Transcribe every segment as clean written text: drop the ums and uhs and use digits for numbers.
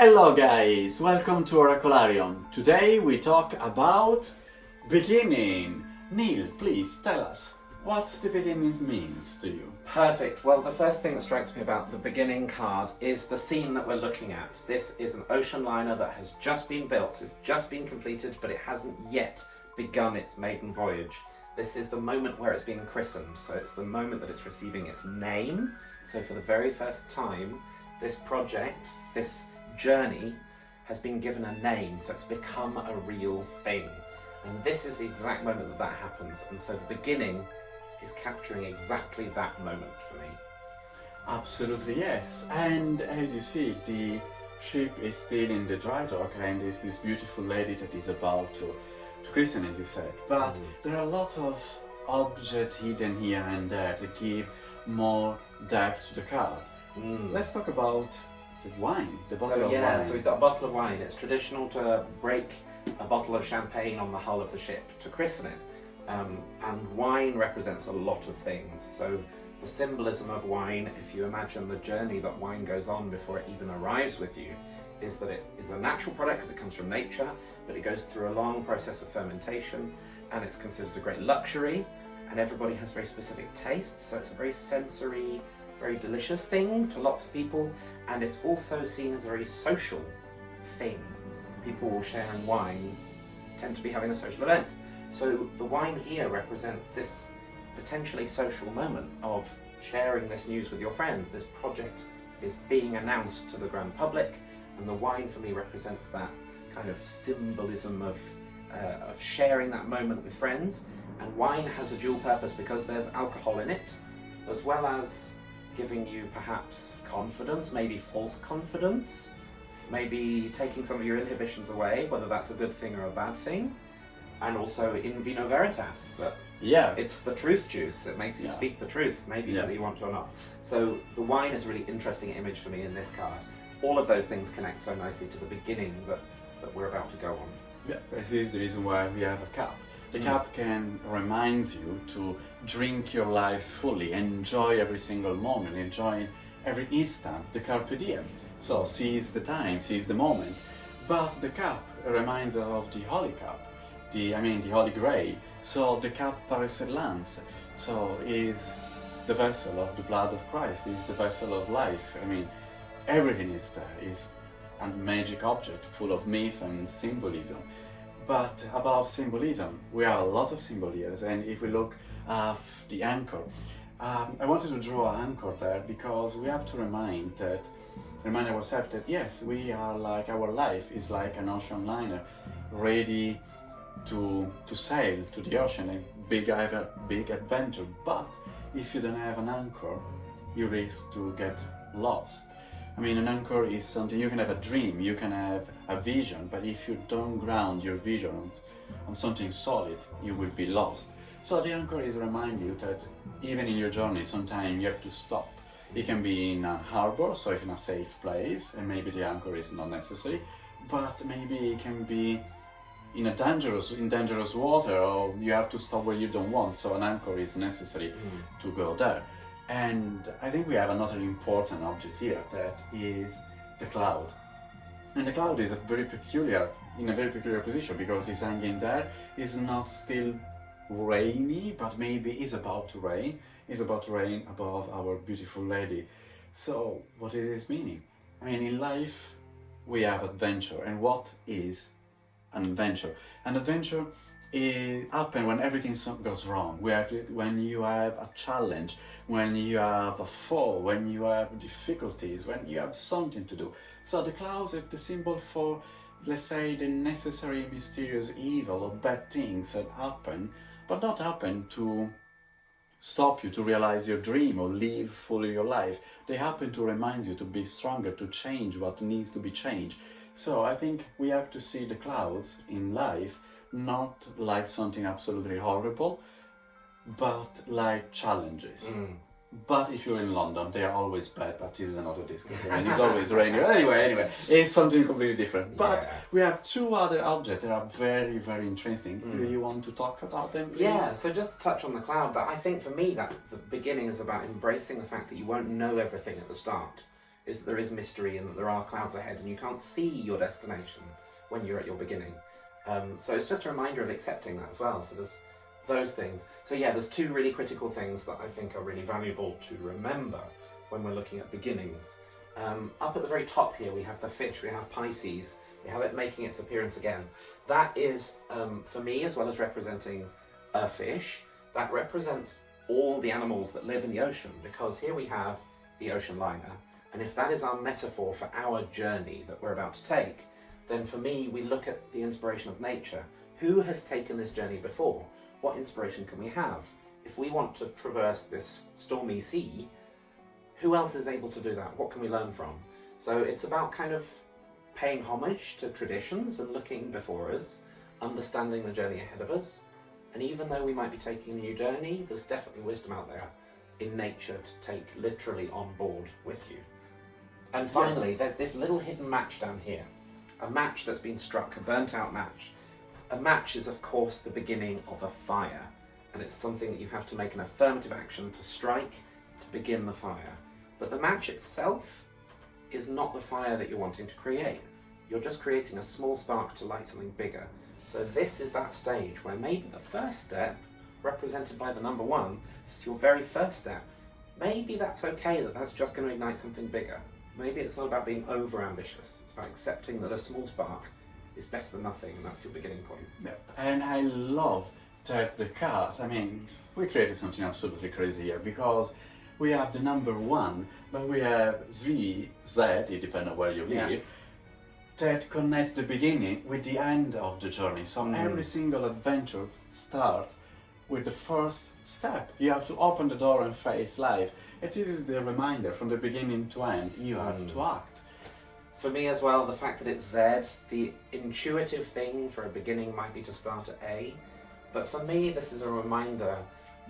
Hello guys, welcome to Oracolarium. Today we talk about beginning. Neil, please tell us what the beginning means to you. Perfect. Well, the first thing that strikes me about the beginning card is the scene that we're looking at. This is an ocean liner that has just been built, has just been completed, but it hasn't yet begun its maiden voyage. This is the moment where it's being christened, so it's the moment that it's receiving its name. So for the very first time, this project, this journey has been given a name, so it's become a real thing. And this is the exact moment that happens, and so the beginning is capturing exactly that moment for me. Absolutely yes, and as you see, the ship is still in the dry dock and is this beautiful lady that is about to christen, as you said. But there are lots of objects hidden here and there that give more depth to the card. Let's talk about the wine, the bottle of wine. So we've got a bottle of wine. It's traditional to break a bottle of champagne on the hull of the ship to christen it. And wine represents a lot of things. So the symbolism of wine, if you imagine the journey that wine goes on before it even arrives with you, is that it is a natural product because it comes from nature, but it goes through a long process of fermentation, and it's considered a great luxury, and everybody has very specific tastes, so it's a very sensory, very delicious thing to lots of people, and it's also seen as a very social thing. People sharing wine tend to be having a social event. So the wine here represents this potentially social moment of sharing this news with your friends. This project is being announced to the grand public, and the wine for me represents that kind of symbolism of sharing that moment with friends. And wine has a dual purpose because there's alcohol in it, as well as giving you perhaps confidence, maybe false confidence, maybe taking some of your inhibitions away, whether that's a good thing or a bad thing. And also in vino veritas, that it's the truth juice that makes you speak the truth, maybe whether you want to or not. So the wine is a really interesting image for me in this card. All of those things connect so nicely to the beginning that we're about to go on. Yeah, this is the reason why we have a cup. The cup can remind you to drink your life fully, enjoy every single moment, enjoy every instant, the carpe diem. So seize the time, seize the moment. But the cup reminds us of the Holy Cup, the Holy Grail. So the cup par excellence, so is the vessel of the blood of Christ, is the vessel of life. Everything is there, is a magic object full of myth and symbolism. But about symbolism, we have lots of symbols here, and if we look at the anchor, I wanted to draw an anchor there because we have to remind ourselves that yes, we are like, our life is like an ocean liner, ready to sail to the ocean, a big adventure. But if you don't have an anchor, you risk to get lost. An anchor is something, you can have a dream, you can have a vision, but if you don't ground your vision on something solid, you will be lost. So the anchor is remind you that even in your journey, sometimes you have to stop. It can be in a harbor, so in a safe place, and maybe the anchor is not necessary, but maybe it can be in dangerous water, or you have to stop where you don't want, so an anchor is necessary to go there. And I think we have another important object here, that is the cloud. And the cloud is in a very peculiar position because it's hanging there. It's not still rainy, but maybe it's about to rain. It's about to rain above our beautiful lady. So what is this meaning? In life we have adventure. And what is an adventure? An adventure happen when everything goes wrong. When you have a challenge, when you have a fall, when you have difficulties, when you have something to do. So the clouds are the symbol for, let's say, the necessary mysterious evil or bad things that happen, but not happen to stop you to realize your dream or live fully your life. They happen to remind you to be stronger, to change what needs to be changed. So I think we have to see the clouds in life not like something absolutely horrible, but like challenges. But if you're in London, they are always bad, but this is another discussion, and it's always raining. Anyway, it's something completely different. But we have two other objects that are very, very interesting. Do you want to talk about them, please? Yeah, so just to touch on the cloud, that I think for me that the beginning is about embracing the fact that you won't know everything at the start. is that there is mystery and that there are clouds ahead and you can't see your destination when you're at your beginning. So it's just a reminder of accepting that as well. So there's those things. So yeah, there's two really critical things that I think are really valuable to remember when we're looking at beginnings. Up at the very top here we have the fish, we have Pisces, we have it making its appearance again. That is, for me, as well as representing a fish, that represents all the animals that live in the ocean, because here we have the ocean liner, and if that is our metaphor for our journey that we're about to take, then for me we look at the inspiration of nature. Who has taken this journey before? What inspiration can we have? If we want to traverse this stormy sea, who else is able to do that? What can we learn from? So it's about kind of paying homage to traditions and looking before us, understanding the journey ahead of us. And even though we might be taking a new journey, there's definitely wisdom out there in nature to take literally on board with you. And finally, there's this little hidden match down here. A match that's been struck, a burnt out match. A match is of course the beginning of a fire, and it's something that you have to make an affirmative action to strike to begin the fire. But the match itself is not the fire that you're wanting to create. You're just creating a small spark to light something bigger. So this is that stage where maybe the first step, represented by the number 1, is your very first step. Maybe that's okay, that's just going to ignite something bigger. Maybe it's not about being over ambitious. It's about accepting that a small spark is better than nothing, and that's your beginning point. Yeah. And I love that the card, I mean, we created something absolutely crazy here, because we have the number 1, but we have Z, it depends on where you live, that connect the beginning with the end of the journey. So every single adventure starts with the first step. You have to open the door and face life. And this is the reminder from the beginning to end, you have to act. For me as well, the fact that it's Z, the intuitive thing for a beginning might be to start at A. But for me, this is a reminder,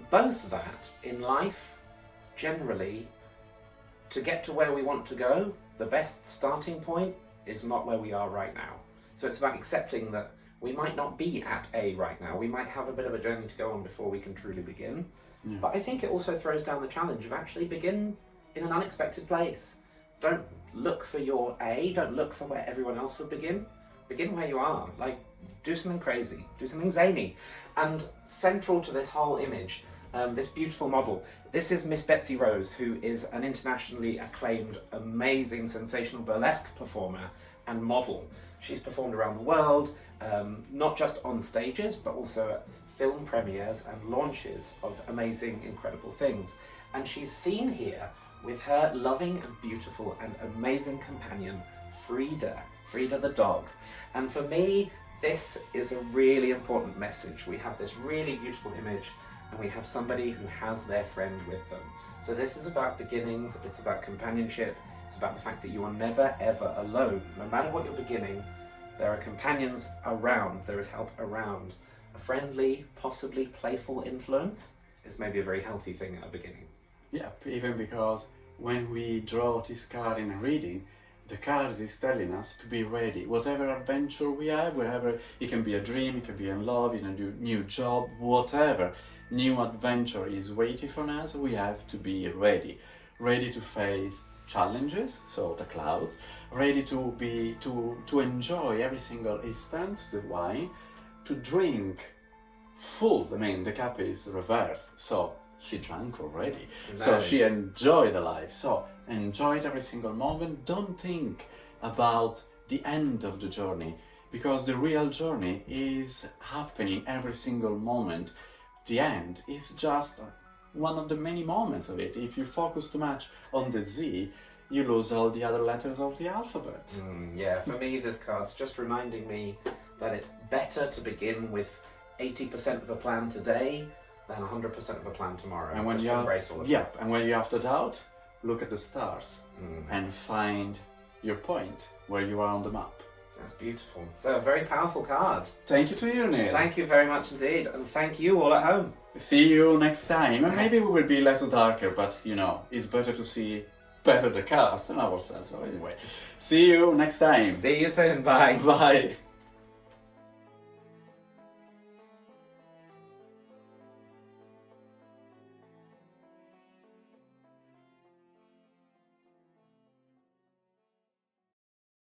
both that in life, generally, to get to where we want to go, the best starting point is not where we are right now. So it's about accepting that we might not be at A right now. We might have a bit of a journey to go on before we can truly begin. Yeah. But I think it also throws down the challenge of actually begin in an unexpected place. Don't look for your A, don't look for where everyone else would begin. Begin where you are. Like, do something crazy, do something zany. And central to this whole image, this beautiful model, this is Miss Betsy Rose, who is an internationally acclaimed, amazing, sensational burlesque performer and model. She's performed around the world, not just on stages, but also at film premieres and launches of amazing, incredible things. And she's seen here with her loving and beautiful and amazing companion, Frida the dog. And for me, this is a really important message. We have this really beautiful image, and we have somebody who has their friend with them. So this is about beginnings, it's about companionship, it's about the fact that you are never ever alone. No matter what you're beginning, there are companions around, there is help around. A friendly, possibly playful influence is maybe a very healthy thing at a beginning. Yeah, even because when we draw this card in a reading, the card is telling us to be ready. Whatever adventure we have, wherever, it can be a dream, it can be in love, in a new job, whatever new adventure is waiting for us, we have to be ready. Ready to face challenges, so the clouds, ready to enjoy every single instant, the wine, to drink full. I mean, the cup is reversed, so she drank already. Nice. So she enjoyed the life. So enjoy every single moment. Don't think about the end of the journey, because the real journey is happening every single moment. The end is just one of the many moments of it. If you focus too much on the Z, you lose all the other letters of the alphabet. Yeah, for me, this card's just reminding me that it's better to begin with 80% of a plan today than 100% of a plan tomorrow. And when you embrace all of that. And when you have the doubt, look at the stars and find your point where you are on the map. That's beautiful. So a very powerful card. Thank you to you, Neil. Thank you very much indeed, and thank you all at home. See you next time, and maybe we will be less darker, but you know, it's better to see better the cards than ourselves. So anyway, see you next time. See you soon. Bye. Bye.